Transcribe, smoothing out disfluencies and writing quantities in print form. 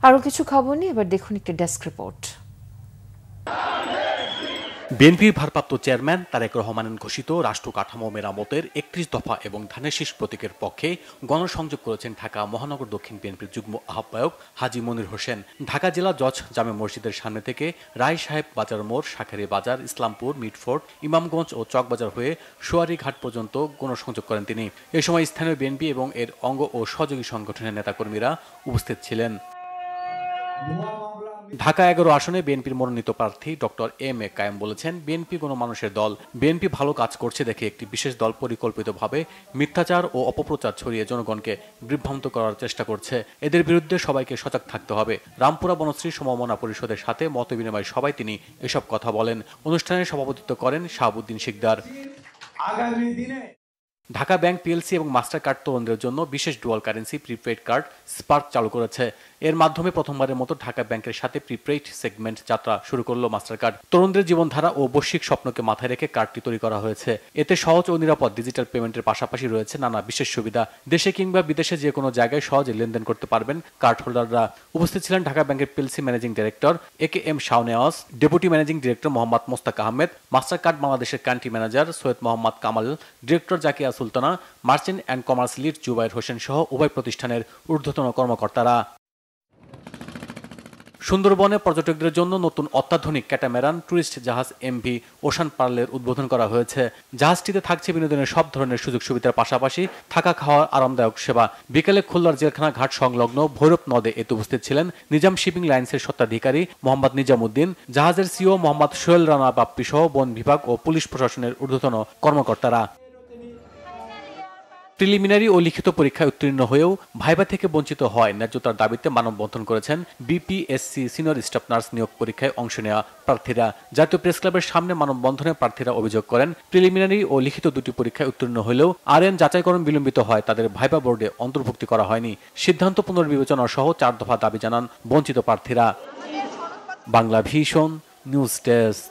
আরও কিছু খবর নিয়ে এবার দেখুন একটি ডেস্ক রিপোর্ট। বিএনপির ভারপ্রাপ্ত চেয়ারম্যান তারেক রহমানের ঘোষিত রাষ্ট্র কাঠামো মেরামতের ৩১ দফা এবং ধানের শীষ প্রতীকের পক্ষে গণসংযোগ করেছেন ঢাকা মহানগর দক্ষিণ বিএনপির যুগ্ম আহ্বায়ক হাজী মনির হোসেন। ঢাকা জেলা জজ জামে মসজিদের সামনে থেকে রায় সাহেব বাজার মোড়, শাঁখারী বাজার, ইসলামপুর, মিটফোর্ট, ইমামগঞ্জ ও চকবাজার হয়ে সোয়ারি ঘাট পর্যন্ত গণসংযোগ করেন তিনি। এ সময় স্থানীয় বিএনপি এবং এর অঙ্গ ও সহযোগী সংগঠনের নেতাকর্মীরা উপস্থিত ছিলেন। ঢাকা ১১ আসনে বিএনপির মনোনীত প্রার্থী ডক্টর এম এ কায়েম বলেছেন, বিএনপি গণমানুষের দল। বিএনপি ভালো কাজ করছে দেখে একটি বিশেষ দল পরিকল্পিতভাবে মিথ্যাচার ও অপপ্রচার ছড়িয়ে জনগণকে বিভ্রান্ত করার চেষ্টা করছে। এদের বিরুদ্ধে সবাইকে সজাগ থাকতে হবে। রামপুরা বনশ্রী সমমনা পরিষদের সাথে মতবিনিময় সভায় তিনি এসব কথা বলেন। অনুষ্ঠানে সভাপতিত্ব করেন শাহাবুদ্দিন শিকদার। ঢাকা ব্যাংক পিএলসি এবং মাস্টার কার্ড তরুণদের জন্য বিশেষ dual currency prepaid card spark চালু করেছে। এর মাধ্যমে প্রথমবারের মতো ঢাকা ব্যাংকের সাথে প্রিপেইড সেগমেন্ট যাত্রা শুরু করল মাস্টার কার্ড। তরুণদের জীবনধারা ও বৈশ্বিক স্বপ্নকে মাথায় রেখে কার্ডটি তৈরি করা হয়েছে। এতে সহজ ও নিরাপদ ডিজিটাল পেমেন্টের পাশাপাশি রয়েছে নানা বিশেষ সুবিধা। দেশে কিংবা বিদেশে যে কোনো জায়গায় সহজে লেনদেন করতে পারবেন কার্ড হোল্ডাররা। উপস্থিত ছিলেন ঢাকা ব্যাংকের PLC managing director AK M Shahnewaz, deputy managing director Mohammad Mostaq Ahmed, Mastercard বাংলাদেশের country manager Syed Mohammad Kamal, director Zakia Sultana, merchant and commerce lead Zubair Hossain সহ উভয় প্রতিষ্ঠানের ঊর্ধ্বতন কর্মকর্তারা। সুন্দরবনে পর্যটকদের জন্য নতুন অত্যাধুনিক ক্যাটামেরান ট্যুরিস্ট জাহাজ এমভি ওশান পার্লের উদ্বোধন করা হয়েছে। জাহাজটিতে থাকছে বিনোদনের সব ধরনের সুযোগ সুবিধার পাশাপাশি থাকা খাওয়ার আরামদায়ক সেবা। বিকেলে খুলনার জেলখানা ঘাট সংলগ্ন ভৈরব নদে এতে উপস্থিত ছিলেন নিজাম শিপিং লাইন্সের স্বত্বাধিকারী মোহাম্মদ নিজামুদ্দিন, জাহাজের সিও মোহাম্মদ সোহেল রানা বাপ্পি সহ বন বিভাগ ও পুলিশ প্রশাসনের ঊর্ধ্বতন কর্মকর্তারা। প্রিলিমিনারি ও লিখিত পরীক্ষায় উত্তীর্ণ হয়েও ভাইবা থেকে বঞ্চিত হয় ন্যায্যতার দাবিতে মানববন্ধন করেছেন বিপিএসসি সিনিয়র স্টাফ নার্স নিয়োগ পরীক্ষায় অংশ নেওয়া প্রার্থীরা। জাতীয় প্রেস ক্লাবের সামনে মানববন্ধনে প্রার্থীরা অভিযোগ করেন, প্রিলিমিনারি ও লিখিত দুটি পরীক্ষায় উত্তীর্ণ হলেও আরএন যাচাইকরণ বিলম্বিত হয়, তাদের ভাইবা বোর্ডে অন্তর্ভুক্তি করা হয়নি। সিদ্ধান্ত পুনর্বিবেচনা সহ 4 দফা দাবি জানান বঞ্চিত প্রার্থীরা। Bangla vision news desk.